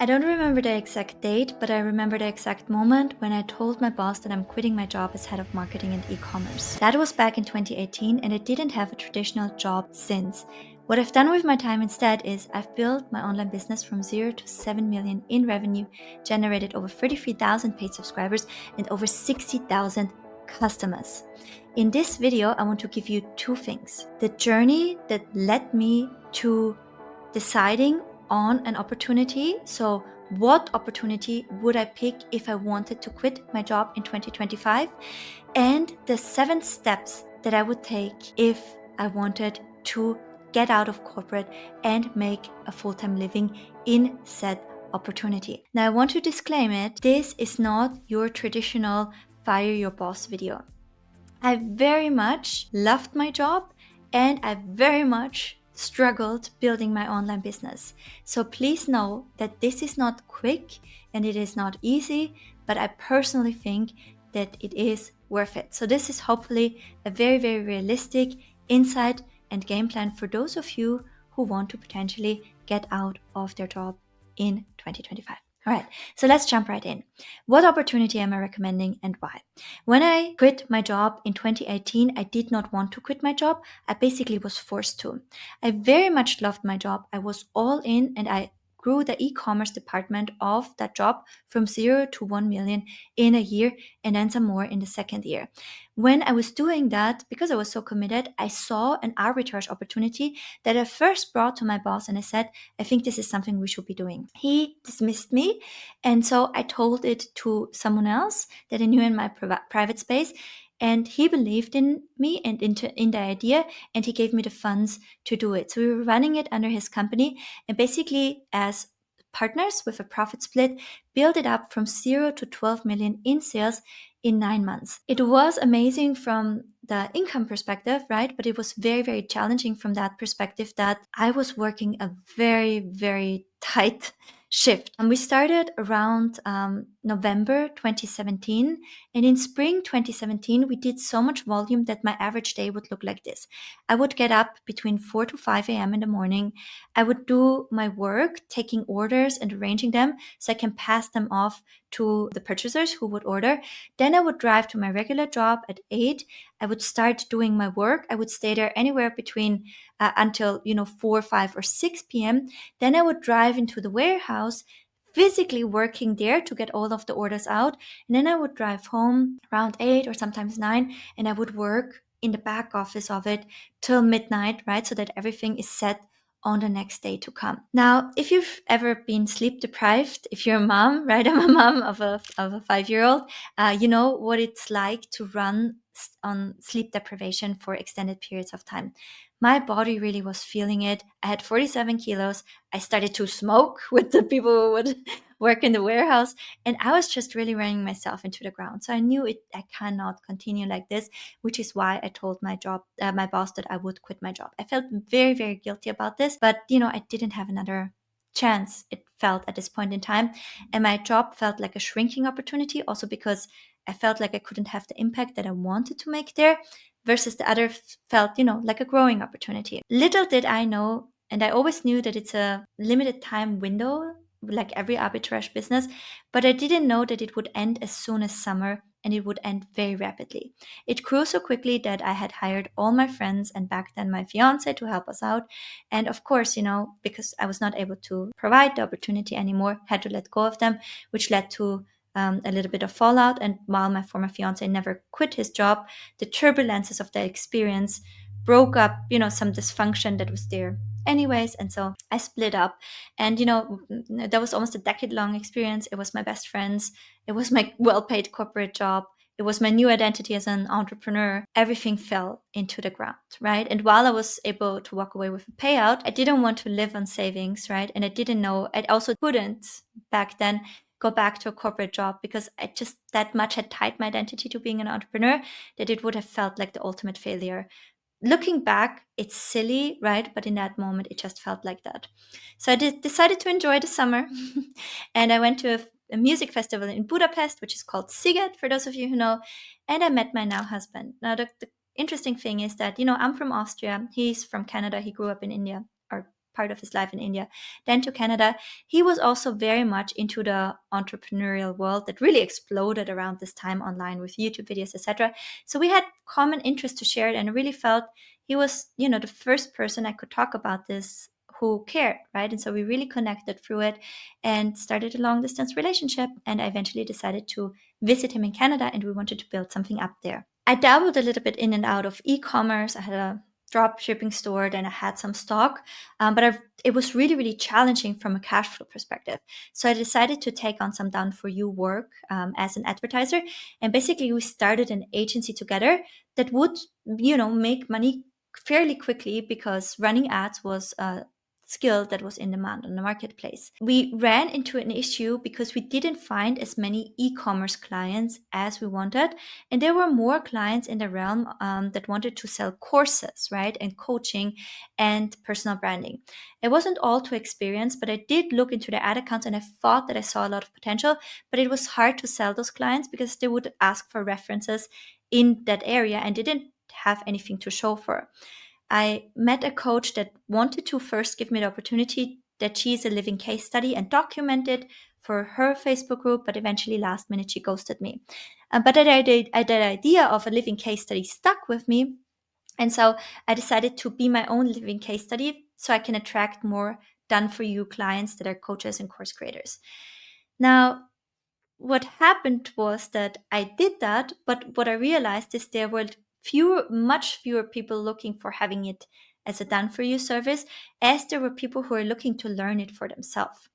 I don't remember the exact date, but I remember the exact moment when I told my boss that I'm quitting my job as head of marketing and e-commerce. That was back in 2018, and I didn't have a traditional job since. What I've done with my time instead is I've built my online business from 0 to 7 million in revenue, generated over 33,000 paid subscribers, and over 60,000 customers. In this video, I want to give you two things. The journey that led me to deciding on an opportunity. So, what opportunity would I pick if I wanted to quit my job in 2025? And the 7 steps that I would take if I wanted to get out of corporate and make a full-time living in said opportunity. Now, I want to disclaim it. This is not your traditional fire your boss video. I very much loved my job and I very much struggled building my online business. So please know that this is not quick and it is not easy, but I personally think that it is worth it. So this is hopefully a very, very realistic insight and game plan for those of you who want to potentially get out of their job in 2025. All right, so let's jump right in. What opportunity am I recommending and why? When I quit my job in 2018, I did not want to quit my job. I basically was forced to. I very much loved my job. I was all in and I grew the e-commerce department of that job from 0 to 1 million in a year and then some more in the second year. When I was doing that, because I was so committed, I saw an arbitrage opportunity that I first brought to my boss and I said, I think this is something we should be doing. He dismissed me. And so I told it to someone else that I knew in my private space. And he believed in me and in the idea, and he gave me the funds to do it. So we were running it under his company, and basically as partners with a profit split, build it up from 0 to 12 million in sales in 9 months. It was amazing from the income perspective, right? But it was very, very challenging from that perspective that I was working a very, very tight shift. And we started around November 2017. And in spring 2017, we did so much volume that my average day would look like this. I would get up between 4 to 5 a.m. in the morning. I would do my work, taking orders and arranging them so I can pass them off to the purchasers who would order. Then I would drive to my regular job at 8. I would start doing my work. I would stay there anywhere between until 4, 5, or 6 p.m. Then I would drive into the warehouse, physically working there to get all of the orders out. And then I would drive home around 8 or sometimes 9, and I would work in the back office of it till midnight, right? So that everything is set on the next day to come. Now, if you've ever been sleep deprived, if you're a mom, right? I'm a mom of a 5-year-old, you know what it's like to run on sleep deprivation for extended periods of time. My body really was feeling it. I had 47 kilos. I started to smoke with the people who would work in the warehouse, and I was just really running myself into the ground. So I knew I cannot continue like this, which is why I told my boss that I would quit my job. I felt very, very guilty about this, but I didn't have another chance, it felt at this point in time. And my job felt like a shrinking opportunity, also because I felt like I couldn't have the impact that I wanted to make there, versus the other felt, like a growing opportunity. Little did I know, and I always knew that it's a limited time window, like every arbitrage business, but I didn't know that it would end as soon as summer, and it would end very rapidly. It grew so quickly that I had hired all my friends and back then my fiance to help us out. And of course, because I was not able to provide the opportunity anymore, had to let go of them, which led to a little bit of fallout. And while my former fiance never quit his job, the turbulences of the experience broke up, some dysfunction that was there anyways. And so I split up. And, that was almost a decade-long experience. It was my best friends. It was my well-paid corporate job. It was my new identity as an entrepreneur. Everything fell into the ground, right? And while I was able to walk away with a payout, I didn't want to live on savings, right? And I didn't know, I also couldn't back then go back to a corporate job because I just that much had tied my identity to being an entrepreneur that it would have felt like the ultimate failure. Looking back, it's silly, right? But in that moment, it just felt like that. So I decided to enjoy the summer. And I went to a music festival in Budapest, which is called Sziget, for those of you who know. And I met my now husband. Now, the interesting thing is that, I'm from Austria. He's from Canada. He grew up in India, or part of his life in India, then to Canada. He was also very much into the entrepreneurial world that really exploded around this time online with YouTube videos, etc. So we had common interest to share it, and I really felt he was, the first person I could talk about this who cared, right? And so we really connected through it and started a long distance relationship. And I eventually decided to visit him in Canada, and we wanted to build something up there. I dabbled a little bit in and out of e-commerce. I had a drop shipping store, then I had some stock, but it was really, really challenging from a cash flow perspective. So I decided to take on some done for you work as an advertiser. And basically we started an agency together that would, make money fairly quickly, because running ads was a skill that was in demand on the marketplace. We ran into an issue because we didn't find as many e-commerce clients as we wanted, and there were more clients in the realm that wanted to sell courses, right, and coaching and personal branding. It wasn't all too experienced, but I did look into their ad accounts and I thought that I saw a lot of potential, but it was hard to sell those clients because they would ask for references in that area and didn't have anything to show for. I met a coach that wanted to first give me the opportunity that she's a living case study and document it for her Facebook group, but eventually last minute she ghosted me. But that idea of a living case study stuck with me. And so I decided to be my own living case study so I can attract more done for you clients that are coaches and course creators. Now, what happened was that I did that, but what I realized is there were much fewer people looking for having it as a done for you service, as there were people who are looking to learn it for themselves.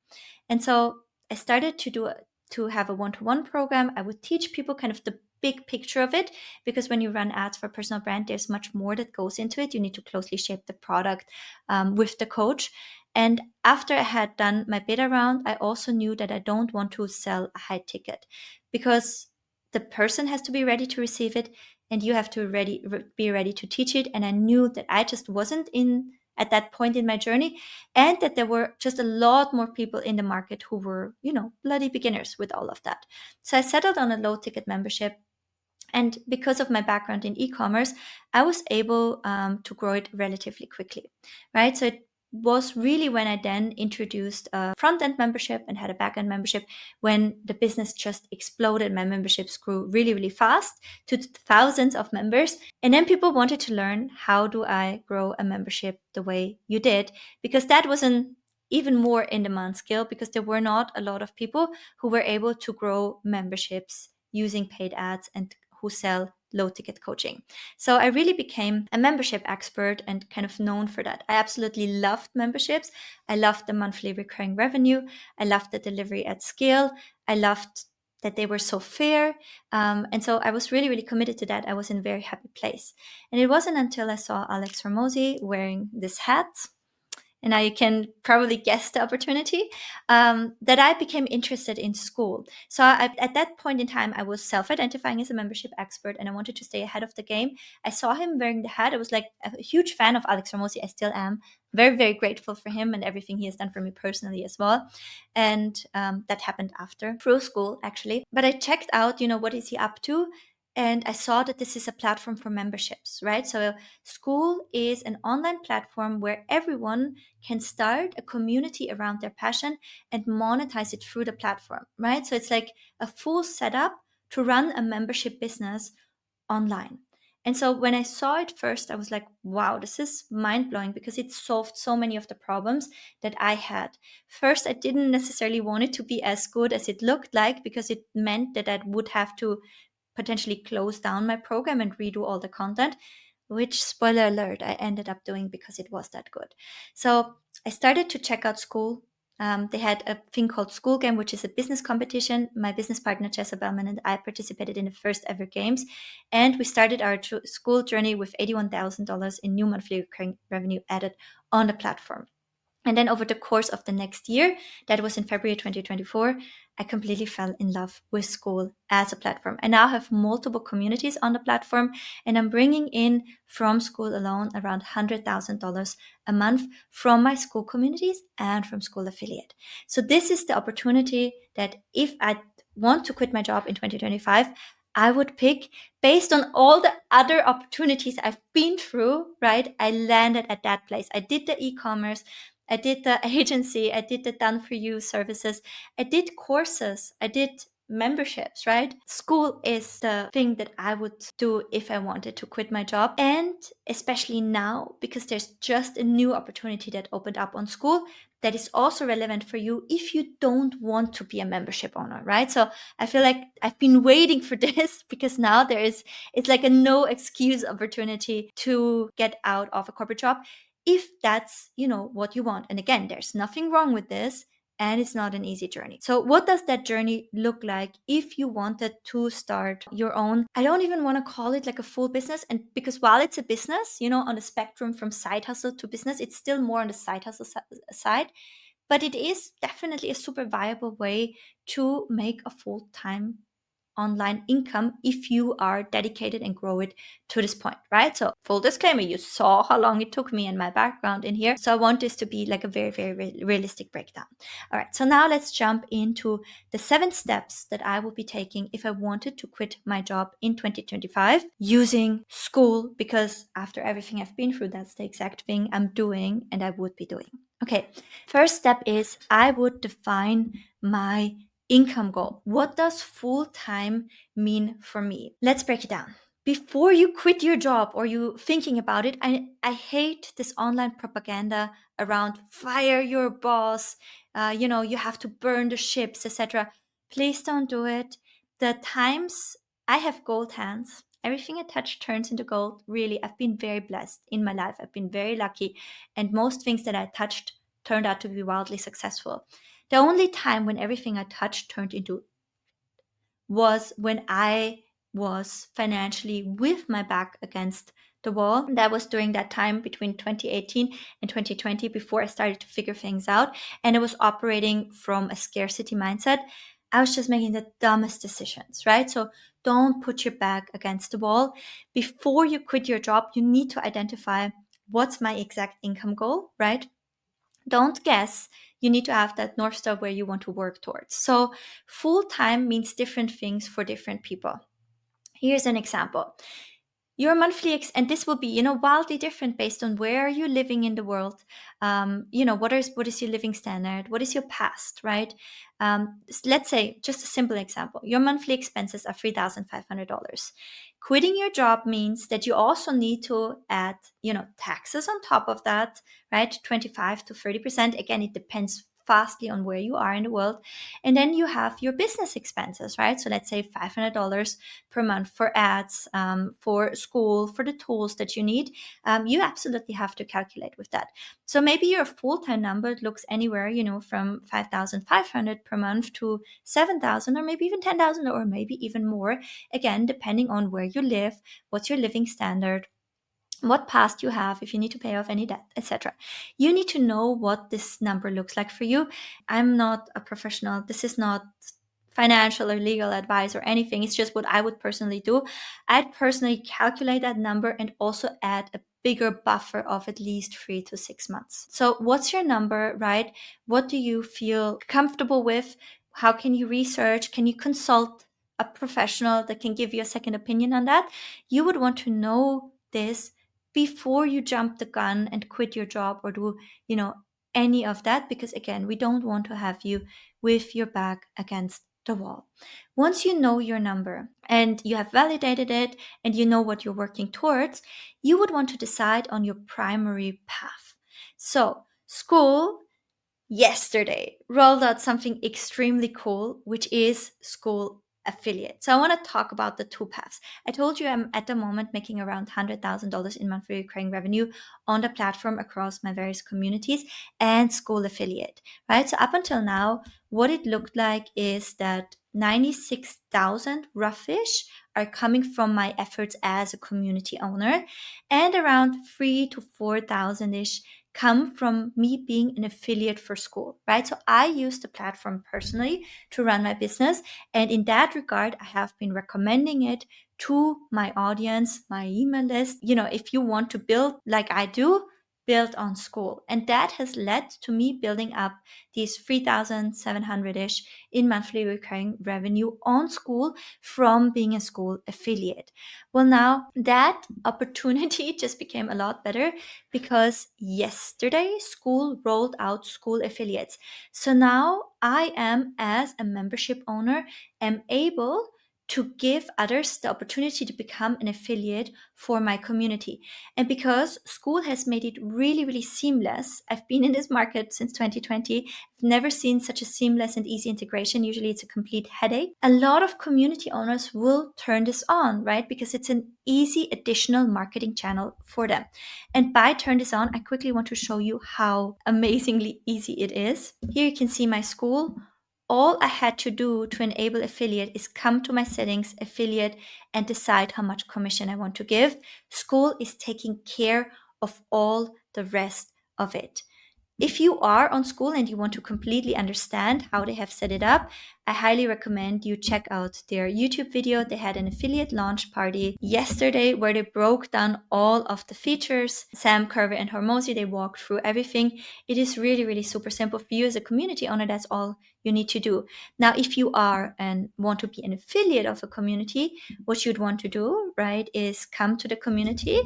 And so I started to have a one-to-one program. I would teach people kind of the big picture of it, because when you run ads for personal brand, there's much more that goes into it. You need to closely shape the product with the coach. And after I had done my beta round, I also knew that I don't want to sell a high ticket, because the person has to be ready to receive it and you have to be ready to teach it. And I knew that I just wasn't in at that point in my journey, and that there were just a lot more people in the market who were, bloody beginners with all of that. So I settled on a low ticket membership. And because of my background in e-commerce, I was able to grow it relatively quickly, right? So it was really when I then introduced a front-end membership and had a back-end membership, when the business just exploded. My memberships grew really, really fast to thousands of members. And then people wanted to learn, how do I grow a membership the way you did? Because that was an even more in-demand skill, because there were not a lot of people who were able to grow memberships using paid ads and who sell low ticket coaching. So I really became a membership expert and kind of known for that. I absolutely loved memberships. I loved the monthly recurring revenue. I loved the delivery at scale. I loved that they were so fair. And so I was really, really committed to that. I was in a very happy place. And it wasn't until I saw Alex Hormozi wearing this hat, and now you can probably guess the opportunity, that I became interested in school. So at that point in time, I was self-identifying as a membership expert, and I wanted to stay ahead of the game. I saw him wearing the hat. I was like a huge fan of Alex Hormozi. I still am. Very, very grateful for him and everything he has done for me personally as well. And that happened after, through school, actually. But I checked out, what is he up to? And I saw that this is a platform for memberships, right? So Skool is an online platform where everyone can start a community around their passion and monetize it through the platform, right? So it's like a full setup to run a membership business online. And so when I saw it first, I was like, wow, this is mind blowing, because it solved so many of the problems that I had. First, I didn't necessarily want it to be as good as it looked like, because it meant that I would have to potentially close down my program and redo all the content, which, spoiler alert, I ended up doing because it was that good. So I started to check out Skool. They had a thing called Skool Game, which is a business competition. My business partner, Jessa Bellman, and I participated in the first ever games. And we started our Skool journey with $81,000 in new monthly recurring revenue added on the platform. And then over the course of the next year, that was in February 2024, I completely fell in love with Skool as a platform. I now have multiple communities on the platform, and I'm bringing in from Skool alone around $100,000 a month from my Skool communities and from Skool affiliate. So this is the opportunity that if I want to quit my job in 2025, I would pick based on all the other opportunities I've been through, right? I landed at that place. I did the e-commerce. I did the agency, I did the done for you services, I did courses, I did memberships, right? School is the thing that I would do if I wanted to quit my job. And especially now, because there's just a new opportunity that opened up on school that is also relevant for you if you don't want to be a membership owner, right? So I feel like I've been waiting for this because now it's like a no excuse opportunity to get out of a corporate job if that's, what you want. And again, there's nothing wrong with this, and it's not an easy journey. So what does that journey look like if you wanted to start your own? I don't even want to call it like a full business, and because while it's a business, on the spectrum from side hustle to business, it's still more on the side hustle side, but it is definitely a super viable way to make a full-time online income if you are dedicated and grow it to this point, right? So full disclaimer, you saw how long it took me and my background in here. So I want this to be like a very, very realistic breakdown. All right, so now let's jump into the 7 steps that I will be taking if I wanted to quit my job in 2025 using school, because after everything I've been through, that's the exact thing I'm doing and I would be doing. Okay, first step is I would define my income goal. What does full time mean for me? Let's break it down. Before you quit your job or you thinking about it, I hate this online propaganda around fire your boss, you have to burn the ships, etc. Please don't do it. The times I have gold hands, everything I touch turns into gold. Really, I've been very blessed in my life. I've been very lucky, and most things that I touched turned out to be wildly successful. The only time when everything I touched turned into was when I was financially with my back against the wall. That was during that time between 2018 and 2020 before I started to figure things out. And I was operating from a scarcity mindset. I was just making the dumbest decisions, right? So don't put your back against the wall. Before you quit your job, you need to identify what's my exact income goal, right? Don't guess. You need to have that North Star where you want to work towards. So, full time means different things for different people. Here's an example. Your monthly and this will be wildly different based on where are you living in the world. What is your living standard, what is your past, right? Let's say, just a simple example, your monthly expenses are $3,500. Quitting your job means that you also need to add taxes on top of that, right? 25 to 30%. Again, it depends vastly on where you are in the world. And then you have your business expenses, right? So let's say $500 per month for ads, for school, for the tools that you need. You absolutely have to calculate with that. So maybe your full-time number looks anywhere, from 5,500 per month to 7,000, or maybe even 10,000, or maybe even more. Again, depending on where you live, what's your living standard, what past you have, if you need to pay off any debt, etc. You need to know what this number looks like for you. I'm not a professional. This is not financial or legal advice or anything. It's just what I would personally do. I'd personally calculate that number and also add a bigger buffer of at least 3 to 6 months. So what's your number, right? What do you feel comfortable with? How can you research? Can you consult a professional that can give you a second opinion on that? You would want to know this before you jump the gun and quit your job or do, any of that, because again, we don't want to have you with your back against the wall. Once you know your number and you have validated it and you know what you're working towards, you would want to decide on your primary path. So, school yesterday rolled out something extremely cool, which is school affiliate. So I want to talk about the 2 paths. I told you I'm at the moment making around $100,000 in monthly recurring revenue on the platform across my various communities and school affiliate, right? So up until now, what it looked like is that 96,000 roughish are coming from my efforts as a community owner, and around 3 to 4,000 ish come from me being an affiliate for school, right? So I use the platform personally to run my business. And in that regard, I have been recommending it to my audience, my email list. If you want to build like I do, built on Skool. And that has led to me building up these 3,700-ish in monthly recurring revenue on Skool from being a Skool affiliate. Well, now that opportunity just became a lot better because yesterday Skool rolled out Skool affiliates. So now I am, as a membership owner, am able to give others the opportunity to become an affiliate for my community. And because Skool has made it really, really seamless, I've been in this market since 2020. I've never seen such a seamless and easy integration. Usually it's a complete headache. A lot of community owners will turn this on, right? Because it's an easy additional marketing channel for them. And by turn this on, I quickly want to show you how amazingly easy it is. Here you can see my Skool. All I had to do to enable affiliate is come to my settings, affiliate, and decide how much commission I want to give. Skool is taking care of all the rest of it. If you are on Skool and you want to completely understand how they have set it up, I highly recommend you check out their YouTube video. They had an affiliate launch party yesterday where they broke down all of the features. Sam Curver and Hormozy, they walked through everything. It is really, really super simple for you as a community owner. That's all you need to do. Now, if you are and want to be an affiliate of a community, what you'd want to do, right, is come to the community.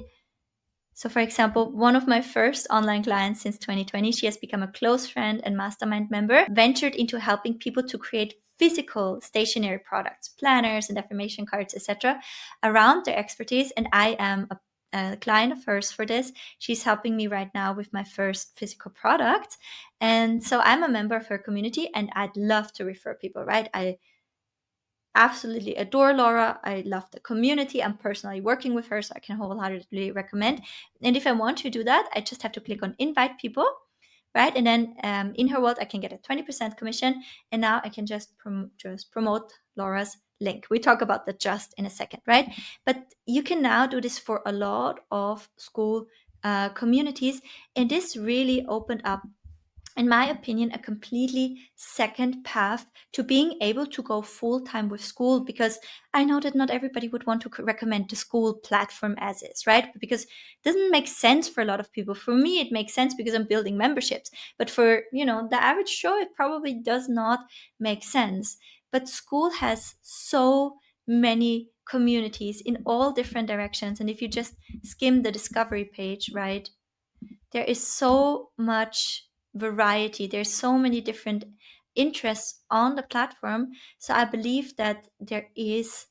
So, for example, one of my first online clients since 2020, she has become a close friend and mastermind member, ventured into helping people to create physical stationery products, planners and affirmation cards, etc., around their expertise. And I am a client of hers for this. She's helping me right now with my first physical product. And so I'm a member of her community and I'd love to refer people, right? I absolutely adore Laura. I love the community. I'm personally working with her, so I can wholeheartedly recommend. And if I want to do that, I just have to click on invite people, right? And then in her world, I can get a 20% commission. And now I can just promote Laura's link. We talk about the just in a second, right? But you can now do this for a lot of Skool communities. And this really opened up, in my opinion, a completely second path to being able to go full-time with Skool, because I know that not everybody would want to recommend the Skool platform as is, right? Because it doesn't make sense for a lot of people. For me, it makes sense because I'm building memberships. But for, the average Joe, it probably does not make sense. But Skool has so many communities in all different directions. And if you just skim the discovery page, right, there is so much variety. There's so many different interests on the platform. So I believe that there is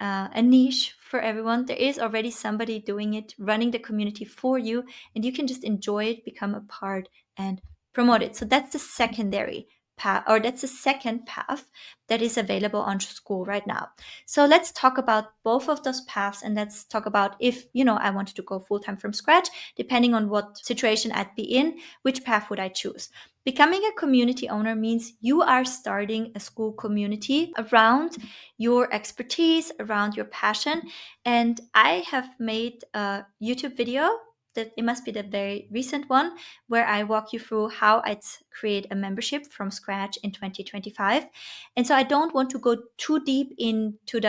a niche for everyone. There is already somebody doing it, running the community for you, and you can just enjoy it, become a part, and promote it. So that's the secondary path, or that's the second path that is available on Skool right now. So let's talk about both of those paths, and let's talk about if, I wanted to go full-time from scratch, depending on what situation I'd be in, which path would I choose? Becoming a community owner means you are starting a Skool community around your expertise, around your passion. And I have made a YouTube video, that it must be the very recent one, where I walk you through how I'd create a membership from scratch in 2025. And so I don't want to go too deep into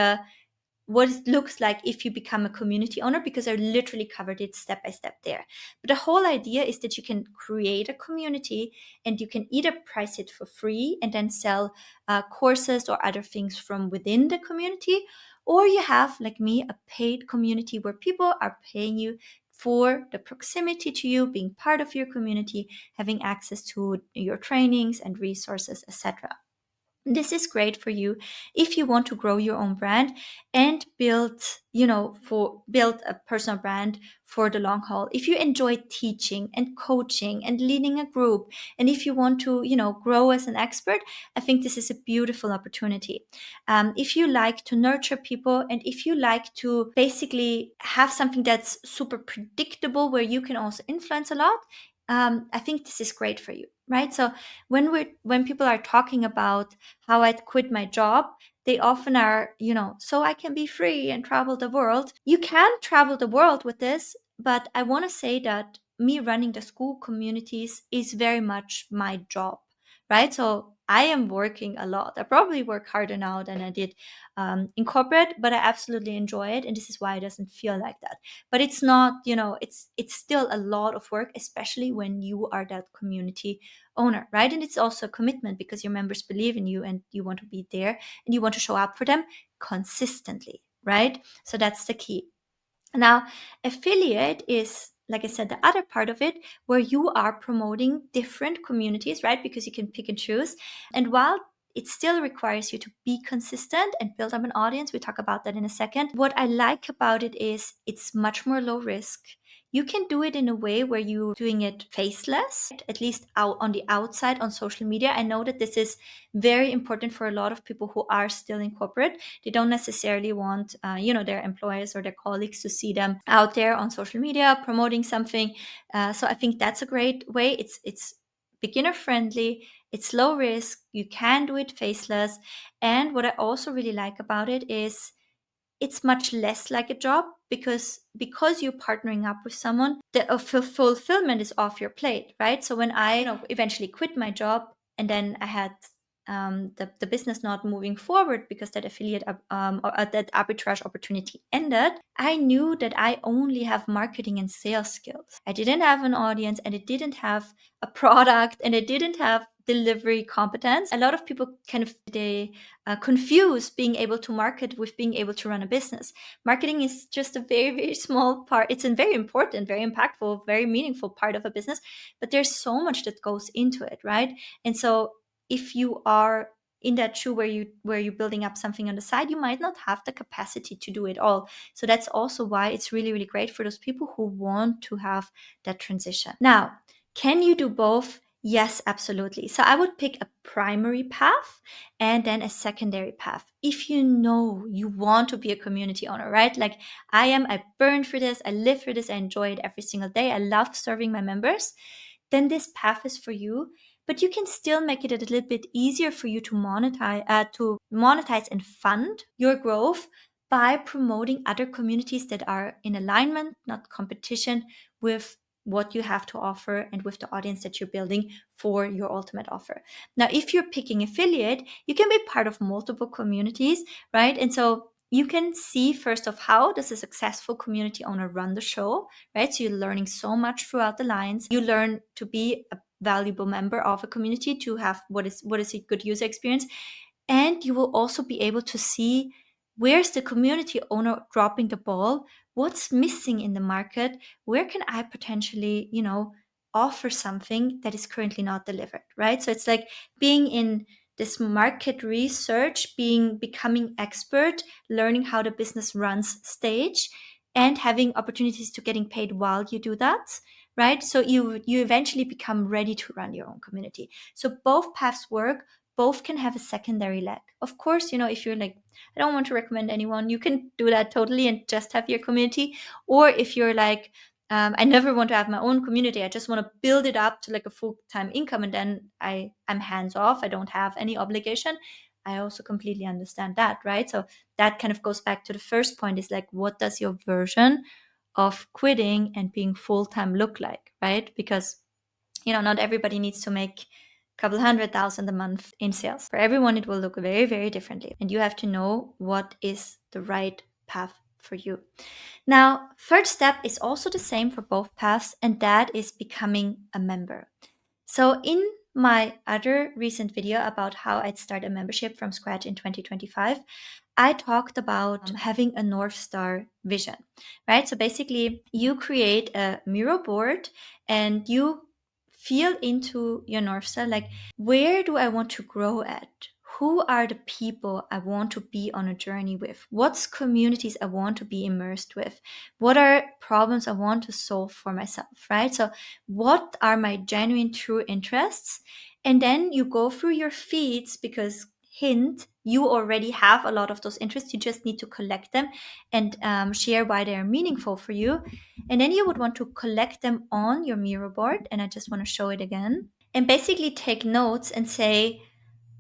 what it looks like if you become a community owner, because I literally covered it step by step there. But the whole idea is that you can create a community and you can either price it for free and then sell courses or other things from within the community, or you have, like me, a paid community where people are paying you for the proximity to you, being part of your community, having access to your trainings and resources, etc. This is great for you if you want to grow your own brand and build a personal brand for the long haul. If you enjoy teaching and coaching and leading a group, and if you want to, grow as an expert, I think this is a beautiful opportunity. If you like to nurture people, and if you like to basically have something that's super predictable where you can also influence a lot, I think this is great for you, right? So when people are talking about how I'd quit my job, they often are, so I can be free and travel the world. You can travel the world with this, but I want to say that me running the Skool communities is very much my job, right? So I am working a lot. I probably work harder now than I did in corporate, but I absolutely enjoy it, and this is why it doesn't feel like that. But it's not, it's still a lot of work, especially when you are that community owner, right? And it's also a commitment because your members believe in you and you want to be there and you want to show up for them consistently, right? So that's the key. Now, affiliate is, like I said, the other part of it where you are promoting different communities, right? Because you can pick and choose. And while it still requires you to be consistent and build up an audience, we talk about that in a second. What I like about it is it's much more low risk. You can do it in a way where you're doing it faceless, at least out on the outside on social media. I know that this is very important for a lot of people who are still in corporate. They don't necessarily want, their employers or their colleagues to see them out there on social media promoting something. So I think that's a great way. It's beginner friendly. It's low risk. You can do it faceless. And what I also really like about it is it's much less like a job because you're partnering up with someone, the fulfillment is off your plate, right? So when I eventually quit my job and then I had the business not moving forward because that affiliate or that arbitrage opportunity ended, I knew that I only have marketing and sales skills. I didn't have an audience and it didn't have a product and it didn't have delivery competence. A lot of people they confuse being able to market with being able to run a business. Marketing is just a very, very small part. It's a very important, very impactful, very meaningful part of a business, but there's so much that goes into it, right? And so if you are in that shoe where you're building up something on the side, you might not have the capacity to do it all. So that's also why it's really, really great for those people who want to have that transition. Now, can you do both? Yes, absolutely. So I would pick a primary path and then a secondary path. If you know you want to be a community owner, right? Like I am, I burn for this, I live for this, I enjoy it every single day. I love serving my members. Then this path is for you. But you can still make it a little bit easier for you to monetize and fund your growth by promoting other communities that are in alignment, not competition, with what you have to offer and with the audience that you're building for your ultimate offer. Now, if you're picking affiliate, you can be part of multiple communities, right? And so you can see first of how does a successful community owner run the show, right? So you're learning so much throughout the lines. You learn to be a valuable member of a community, to have what is a good user experience, and you will also be able to see where's the community owner dropping the ball, what's missing in the market, where can I potentially offer something that is currently not delivered, right? So it's like being in this market research, becoming expert, learning how the business runs stage, and having opportunities to getting paid while you do that, right? So you eventually become ready to run your own community. So both paths work. Both can have a secondary leg. Of course, if you're like, I don't want to recommend anyone, you can do that totally and just have your community. Or if you're like, I never want to have my own community, I just want to build it up to like a full-time income, and then I'm hands off, I don't have any obligation. I also completely understand that, right? So that kind of goes back to the first point, is like, what does your version of quitting and being full-time look like, right? Because not everybody needs to make a couple 100,000 a month in sales. For everyone, it will look very, very differently. And you have to know what is the right path for you. Now, third step is also the same for both paths, and that is becoming a member. So in my other recent video about how I'd start a membership from scratch in 2025, I talked about having a North Star vision, right? So basically, you create a Miro board and you feel into your North Star, like, where do I want to grow at? Who are the people I want to be on a journey with? What's communities I want to be immersed with? What are problems I want to solve for myself, right? So what are my genuine true interests? And then you go through your feeds, because hint, you already have a lot of those interests. You just need to collect them and share why they are meaningful for you. And then you would want to collect them on your Miro board. And I just want to show it again. And basically take notes and say,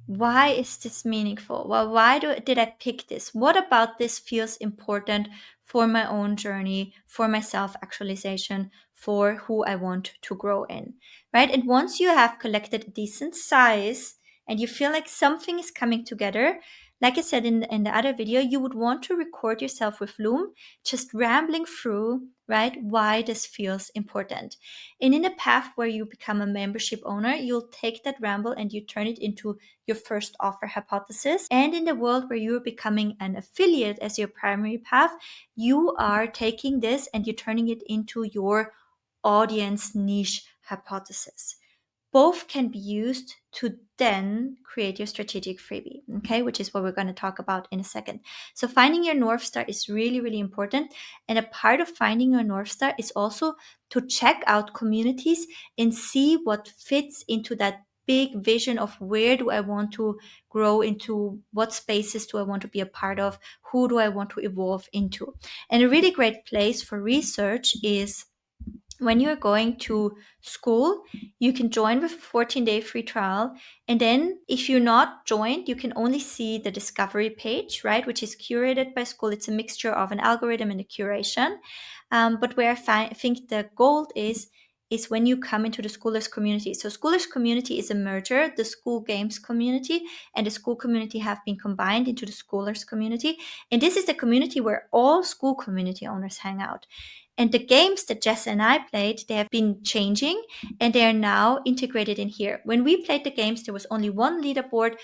why is this meaningful? Well, did I pick this? What about this feels important for my own journey, for my self-actualization, for who I want to grow in, right? And once you have collected a decent size and you feel like something is coming together, like I said in the other video, you would want to record yourself with Loom, just rambling through, right, why this feels important. And in a path where you become a membership owner, you'll take that ramble and you turn it into your first offer hypothesis. And in the world where you're becoming an affiliate as your primary path, you are taking this and you're turning it into your audience niche hypothesis. Both can be used to then create your strategic freebie, okay, which is what we're going to talk about in a second. So finding your North Star is really, really important. And a part of finding your North Star is also to check out communities and see what fits into that big vision of where do I want to grow into, what spaces do I want to be a part of, who do I want to evolve into. And a really great place for research is when you're going to school, you can join with a 14-day free trial. And then if you're not joined, you can only see the discovery page, right? Which is curated by school. It's a mixture of an algorithm and a curation. But where I think the gold is when you come into the Schoolers community. So Schoolers community is a merger. The school games community and the school community have been combined into the Schoolers community. And this is the community where all school community owners hang out. And the games that Jess and I played, they have been changing and they are now integrated in here. When we played the games, there was only one leaderboard.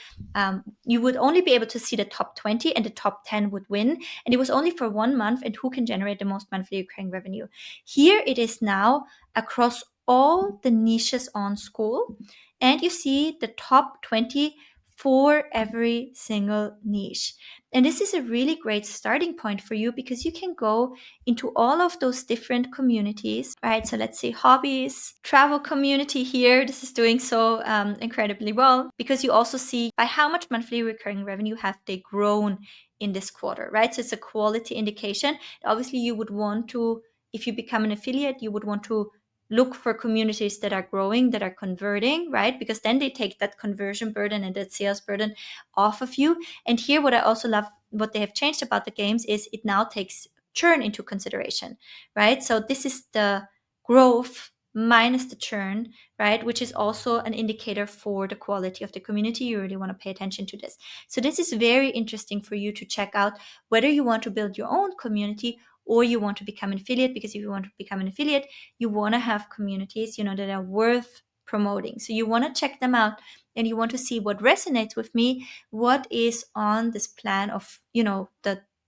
You would only be able to see the top 20 and the top 10 would win. And it was only for 1 month and who can generate the most monthly recurring revenue. Here it is now across all the niches on school. And you see the top 20 for every single niche. And this is a really great starting point for you because you can go into all of those different communities, right? So let's say hobbies, travel community here. This is doing so incredibly well because you also see by how much monthly recurring revenue have they grown in this quarter, right? So it's a quality indication. Obviously, you would want to, if you become an affiliate, you would want to look for communities that are growing, that are converting, right? Because then they take that conversion burden and that sales burden off of you. And here, what I also love, what they have changed about the games is it now takes churn into consideration, right? So this is the growth minus the churn, right? Which is also an indicator for the quality of the community. You really want to pay attention to this. So this is very interesting for you to check out whether you want to build your own community or you want to become an affiliate, because if you want to become an affiliate, you want to have communities, that are worth promoting. So you want to check them out and you want to see what resonates with me, what is on this plan of,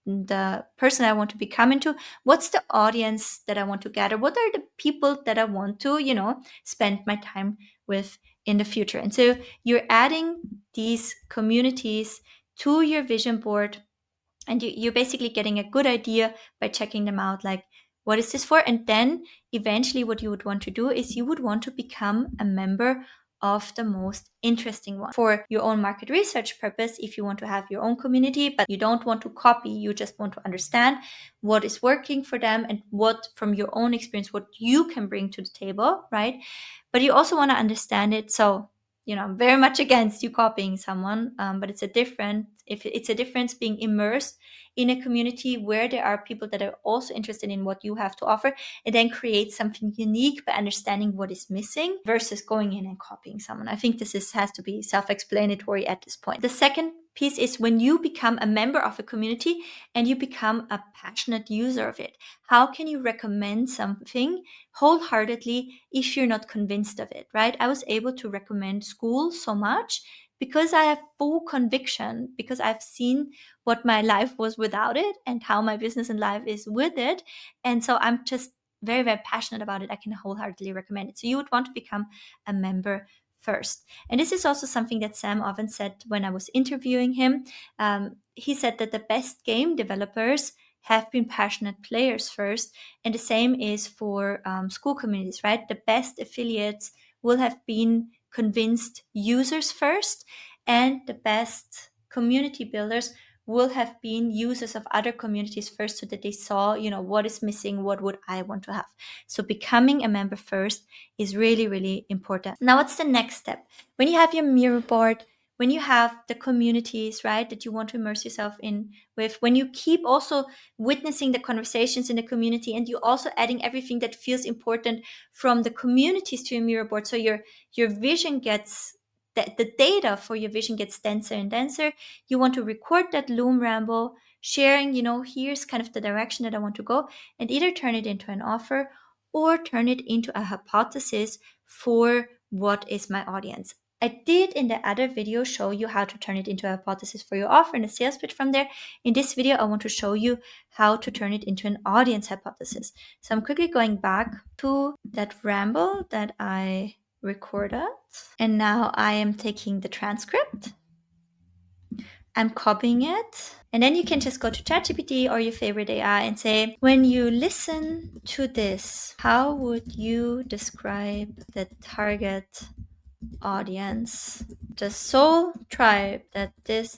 the person I want to become into, what's the audience that I want to gather, what are the people that I want to, spend my time with in the future. And so you're adding these communities to your vision board and you're basically getting a good idea by checking them out, like what is this for. And then eventually what you would want to do is you would want to become a member of the most interesting one for your own market research purpose. If you want to have your own community but you don't want to copy, you just want to understand what is working for them and what from your own experience what you can bring to the table, right? But you also want to understand it. So I'm very much against you copying someone, but it's a difference being immersed in a community where there are people that are also interested in what you have to offer, and then create something unique by understanding what is missing versus going in and copying someone. I think this has to be self-explanatory at this point. The second piece is when you become a member of a community and you become a passionate user of it. How can you recommend something wholeheartedly if you're not convinced of it, right? I was able to recommend school so much because I have full conviction, because I've seen what my life was without it and how my business and life is with it. And so I'm just very, very passionate about it. I can wholeheartedly recommend it. So you would want to become a member first. And this is also something that Sam often said when I was interviewing him. He said that the best game developers have been passionate players first. And the same is for school communities, right? The best affiliates will have been convinced users first, and the best community builders will have been users of other communities first, so that they saw, what is missing, what would I want to have. So becoming a member first is really, really important. Now, what's the next step? When you have your mirror board, when you have the communities, right, that you want to immerse yourself in with, when you keep also witnessing the conversations in the community, and you also adding everything that feels important from the communities to your mirror board, so your vision gets the data for your vision gets denser and denser, you want to record that Loom ramble, sharing, here's kind of the direction that I want to go, and either turn it into an offer or turn it into a hypothesis for what is my audience. I did in the other video show you how to turn it into a hypothesis for your offer and a sales pitch from there. In this video, I want to show you how to turn it into an audience hypothesis. So I'm quickly going back to that ramble that I recorded. And now I am taking the transcript. I'm copying it. And then you can just go to ChatGPT or your favorite AI and say, when you listen to this, how would you describe the target audience, the soul tribe that this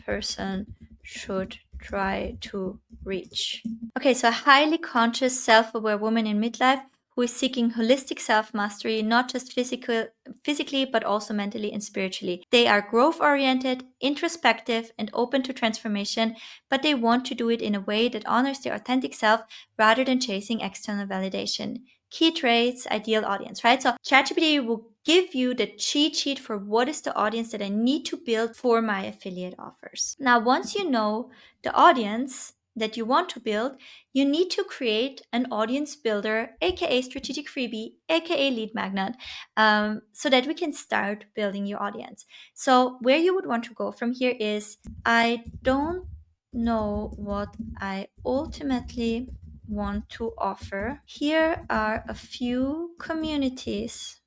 person should try to reach? Okay, so a highly conscious, self-aware woman in midlife who is seeking holistic self-mastery, not just physically, but also mentally and spiritually. They are growth-oriented, introspective, and open to transformation, but they want to do it in a way that honors their authentic self rather than chasing external validation. Key traits, ideal audience, right? So ChatGPT will give you the cheat sheet for what is the audience that I need to build for my affiliate offers. Now, once you know the audience that you want to build, you need to create an audience builder, aka strategic freebie, aka lead magnet, so that we can start building your audience. So where you would want to go from here is, I don't know what I ultimately want to offer. Here are a few communities